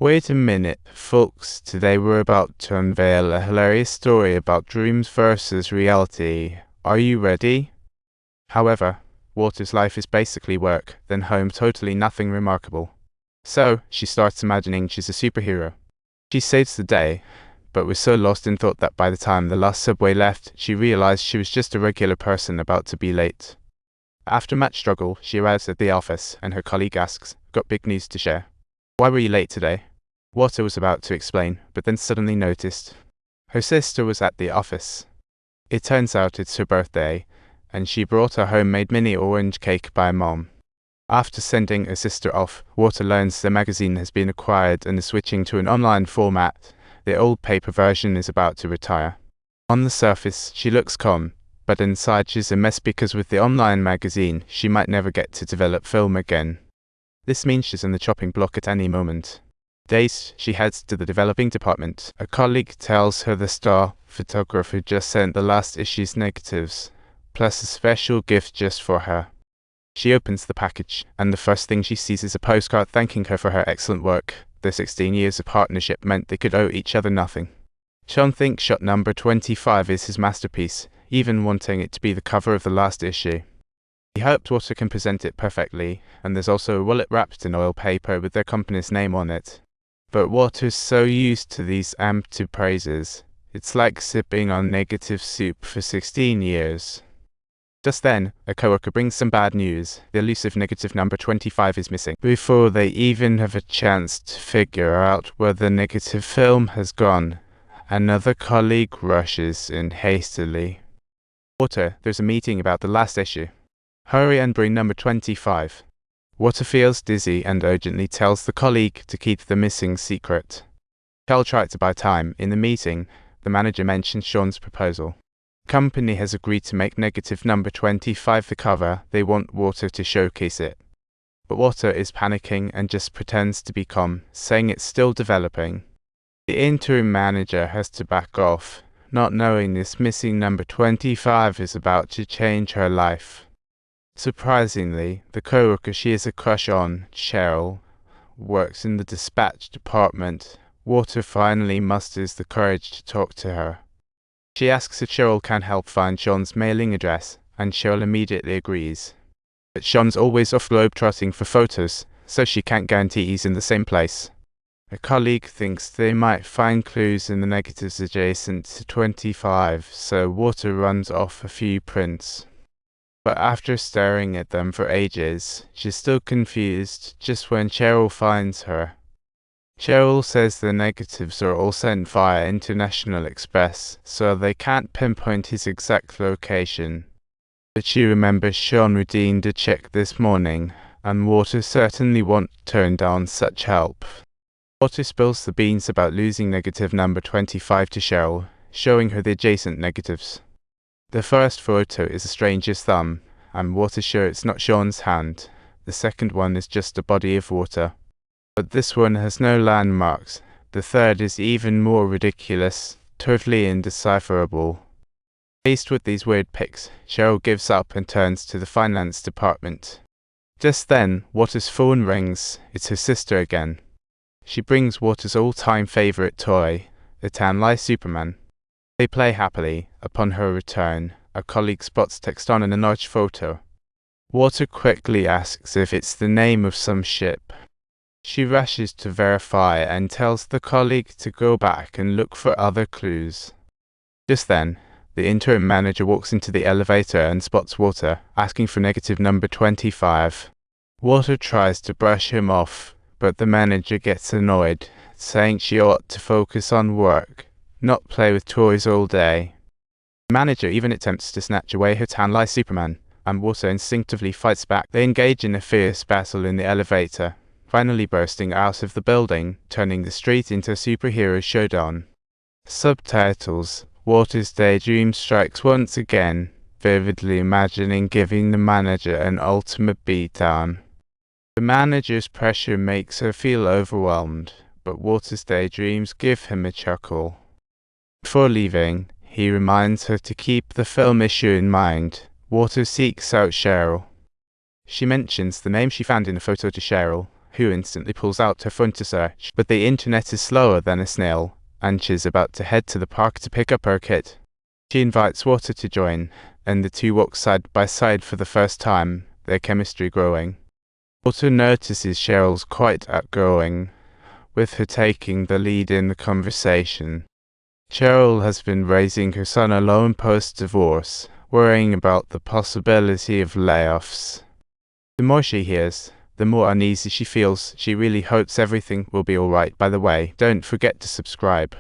Wait a minute, folks. Today we're about to unveil a hilarious story about dreams versus reality. Are you ready? However, Water's life is basically work, then home, totally nothing remarkable. So, she starts imagining she's a superhero. She saves the day, but was so lost in thought that by the time the last subway left, she realized she was just a regular person about to be late. After much struggle, she arrives at the office, and her colleague asks, "Got big news to share." "Why were you late today?" Water was about to explain, but then suddenly noticed her sister was at the office. It turns out it's her birthday, and she brought a homemade mini orange cake by Mom. After sending her sister off, Water learns the magazine has been acquired and is switching to an online format. The old paper version is about to retire. On the surface, she looks calm, but inside she's a mess because with the online magazine, she might never get to develop film again. This means she's in the chopping block at any moment. Dazed, she heads to the developing department. A colleague tells her the star photographer just sent the last issue's negatives, plus a special gift just for her. She opens the package, and the first thing she sees is a postcard thanking her for her excellent work. Their 16 years of partnership meant they could owe each other nothing. Sean thinks shot number 25 is his masterpiece, even wanting it to be the cover of the last issue. He hopes Water can present it perfectly, and there's also a wallet wrapped in oil paper with their company's name on it. But Water's so used to these empty praises, it's like sipping on negative soup for 16 years. Just then, a coworker brings some bad news. The elusive negative number 25 is missing. Before they even have a chance to figure out where the negative film has gone, another colleague rushes in hastily. "Water, there's a meeting about the last issue. Hurry and bring number 25. Water feels dizzy and urgently tells the colleague to keep the missing secret. Cal tried to buy time. In the meeting, the manager mentions Sean's proposal. The company has agreed to make negative number 25 the cover. They want Water to showcase it. But Water is panicking and just pretends to be calm, saying it's still developing. The interim manager has to back off, not knowing this missing number 25 is about to change her life. Surprisingly, the coworker she has a crush on, Cheryl, works in the dispatch department. Water finally musters the courage to talk to her. She asks if Cheryl can help find Sean's mailing address, and Cheryl immediately agrees. But Sean's always off globe-trotting for photos, so she can't guarantee he's in the same place. A colleague thinks they might find clues in the negatives adjacent to 25, so Water runs off a few prints. But after staring at them for ages, she's still confused just when Cheryl finds her. Cheryl says the negatives are all sent via International Express, so they can't pinpoint his exact location. But she remembers Sean redeemed a check this morning, and Water certainly won't turn down such help. Water spills the beans about losing negative number 25 to Cheryl, showing her the adjacent negatives. The first photo is a stranger's thumb, and Water's sure it's not Sean's hand. The second one is just a body of water. But this one has no landmarks. The third is even more ridiculous, totally indecipherable. Faced with these weird pics, Cheryl gives up and turns to the finance department. Just then, Water's phone rings. It's her sister again. She brings Water's all-time favorite toy, the Tanlai Superman. They play happily. Upon her return, a colleague spots text on an enlarged photo. Water quickly asks if it's the name of some ship. She rushes to verify and tells the colleague to go back and look for other clues. Just then, the interim manager walks into the elevator and spots Water, asking for negative number 25. Water tries to brush him off, but the manager gets annoyed, saying she ought to focus on work, not play with toys all day. The manager even attempts to snatch away her Tanlai Superman, and Water instinctively fights back. They engage in a fierce battle in the elevator, finally bursting out of the building, turning the street into a superhero showdown. Subtitles: Water's daydream strikes once again, vividly imagining giving the manager an ultimate beatdown. The manager's pressure makes her feel overwhelmed, but Water's daydreams give him a chuckle. Before leaving, he reminds her to keep the film issue in mind. Water seeks out Cheryl. She mentions the name she found in a photo to Cheryl, who instantly pulls out her phone to search. But the internet is slower than a snail, and she's about to head to the park to pick up her kit. She invites Water to join, and the two walk side by side for the first time, their chemistry growing. Water notices Cheryl's quite outgoing, with her taking the lead in the conversation. Cheryl has been raising her son alone post-divorce, worrying about the possibility of layoffs. The more she hears, the more uneasy she feels. She really hopes everything will be alright. By the way, don't forget to subscribe.